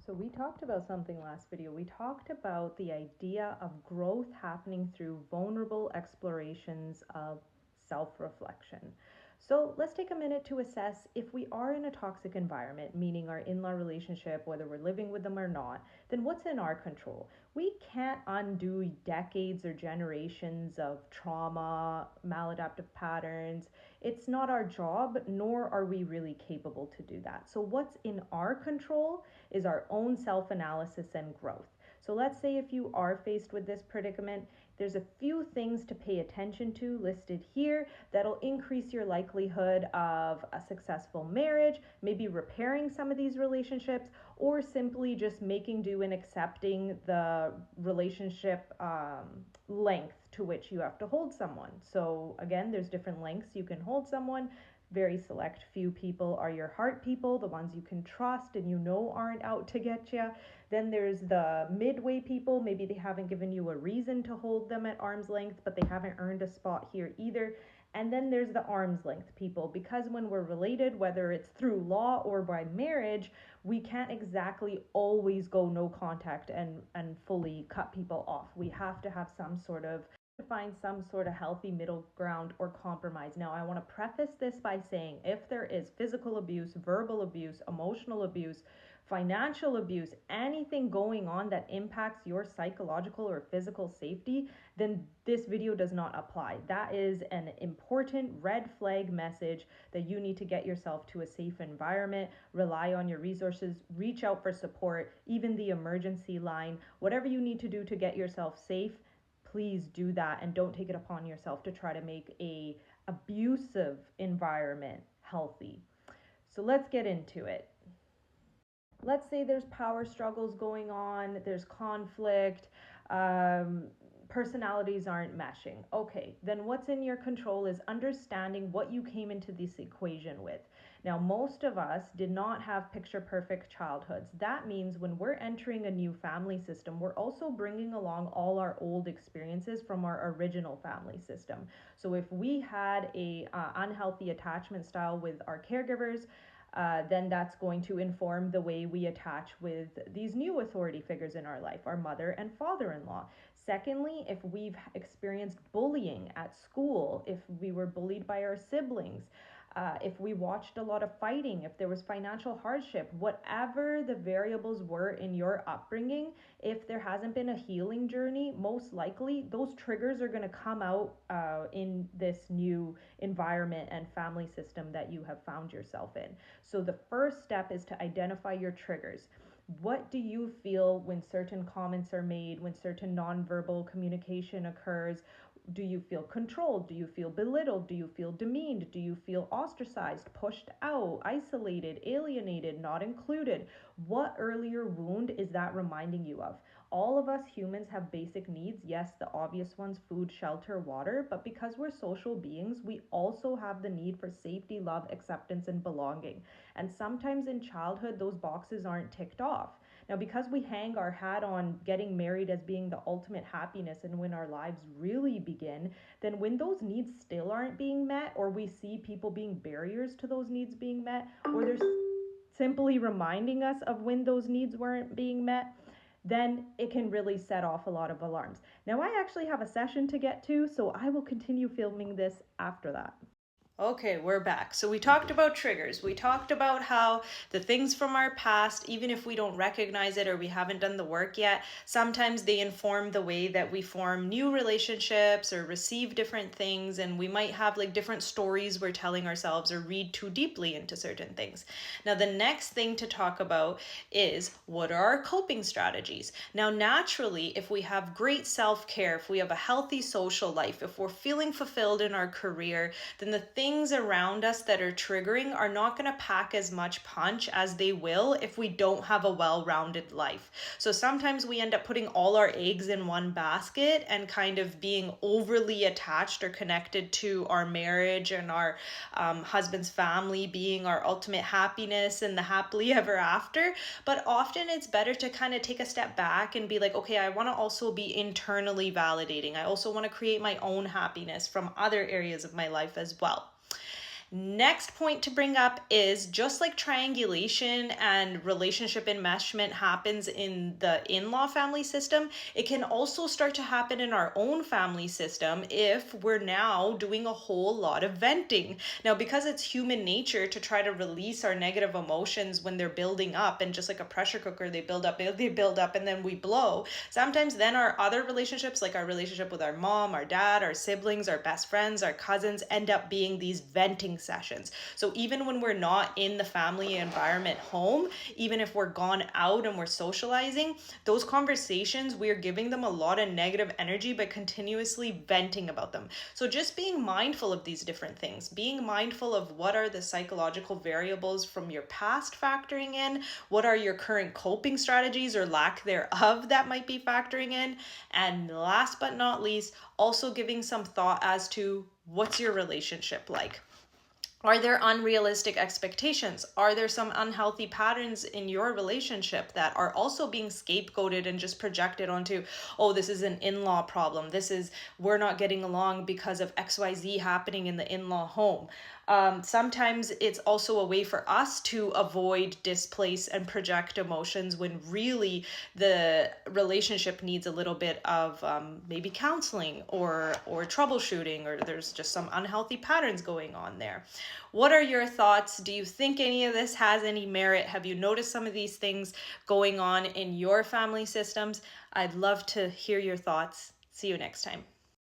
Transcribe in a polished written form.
So we talked about something last video. We talked about the idea of growth happening through vulnerable explorations of self-reflection. So let's take a minute to assess if we are in a toxic environment, meaning our in-law relationship, whether we're living with them or not, then what's in our control? We can't undo decades or generations of trauma, maladaptive patterns. It's not our job, nor are we really capable to do that. So what's in our control is our own self analysis and growth. So let's say if you are faced with this predicament, there's a few things to pay attention to listed here that'll increase your likelihood of a successful marriage, maybe repairing some of these relationships, or simply just making do and accepting the relationship length to which you have to hold someone. So again, there's different lengths you can hold someone. Very select few people are your heart people, the ones you can trust and you know aren't out to get you. Then there's the midway people. Maybe they haven't given you a reason to hold them at arm's length, but they haven't earned a spot here either. And then there's the arm's length people, because when we're related, whether it's through law or by marriage, we can't exactly always go no contact and fully cut people off. We have to have some sort of to find some sort of healthy middle ground or compromise. Now, I want to preface this by saying if there is physical abuse, verbal abuse, emotional abuse, financial abuse, anything going on that impacts your psychological or physical safety, then this video does not apply. That is an important red flag message that you need to get yourself to a safe environment, rely on your resources, reach out for support, even the emergency line, whatever you need to do to get yourself safe. Please do that and don't take it upon yourself to try to make a abusive environment healthy. So let's get into it. Let's say there's power struggles going on, there's conflict, personalities aren't meshing. Okay, then what's in your control is understanding what you came into this equation with. Now, most of us did not have picture perfect childhoods. That means when we're entering a new family system, we're also bringing along all our old experiences from our original family system. So if we had a unhealthy attachment style with our caregivers, then that's going to inform the way we attach with these new authority figures in our life, our mother and father in law. Secondly, if we've experienced bullying at school, if we were bullied by our siblings, if we watched a lot of fighting, if there was financial hardship, whatever the variables were in your upbringing, if there hasn't been a healing journey, most likely those triggers are going to come out in this new environment and family system that you have found yourself in. So the first step is to identify your triggers. What do you feel when certain comments are made, when certain nonverbal communication occurs? Do you feel controlled? Do you feel belittled? Do you feel demeaned? Do you feel ostracized, pushed out, isolated, alienated, not included? What earlier wound is that reminding you of? All of us humans have basic needs. Yes, the obvious ones, food, shelter, water, but because we're social beings, we also have the need for safety, love, acceptance, and belonging. And sometimes in childhood, those boxes aren't ticked off. Now, because we hang our hat on getting married as being the ultimate happiness and when our lives really begin, then when those needs still aren't being met, or we see people being barriers to those needs being met, or they're simply reminding us of when those needs weren't being met, then it can really set off a lot of alarms. Now, I actually have a session to get to, so I will continue filming this after that. Okay, we're back. So we talked about triggers. We talked about how the things from our past, even if we don't recognize it or we haven't done the work yet, sometimes they inform the way that we form new relationships or receive different things. And we might have like different stories we're telling ourselves or read too deeply into certain things. Now, the next thing to talk about is what are our coping strategies? Now, naturally, if we have great self-care, if we have a healthy social life, if we're feeling fulfilled in our career, then the things around us that are triggering are not going to pack as much punch as they will if we don't have a well-rounded life. So sometimes we end up putting all our eggs in one basket and kind of being overly attached or connected to our marriage and our husband's family being our ultimate happiness and the happily ever after. But often it's better to kind of take a step back and be like, okay, I want to also be internally validating. I also want to create my own happiness from other areas of my life as well. Next point to bring up is just like triangulation and relationship enmeshment happens in the in-law family system, it can also start to happen in our own family system if we're now doing a whole lot of venting. Now, because it's human nature to try to release our negative emotions when they're building up, and just like a pressure cooker, they build up, and then we blow. Sometimes then our other relationships, like our relationship with our mom, our dad, our siblings, our best friends, our cousins, end up being these venting sessions. So even when we're not in the family environment home, even if we're gone out and we're socializing, those conversations, we're giving them a lot of negative energy by continuously venting about them. So just being mindful of these different things, being mindful of what are the psychological variables from your past factoring in, what are your current coping strategies or lack thereof that might be factoring in, and last but not least, also giving some thought as to what's your relationship like. Are there unrealistic expectations? Are there some unhealthy patterns in your relationship that are also being scapegoated and just projected onto, oh, this is an in-law problem. This is, we're not getting along because of XYZ happening in the in-law home. Sometimes it's also a way for us to avoid, displace, and project emotions when really the relationship needs a little bit of maybe counseling or troubleshooting, or there's just some unhealthy patterns going on there. What are your thoughts? Do you think any of this has any merit? Have you noticed some of these things going on in your family systems? I'd love to hear your thoughts. See you next time.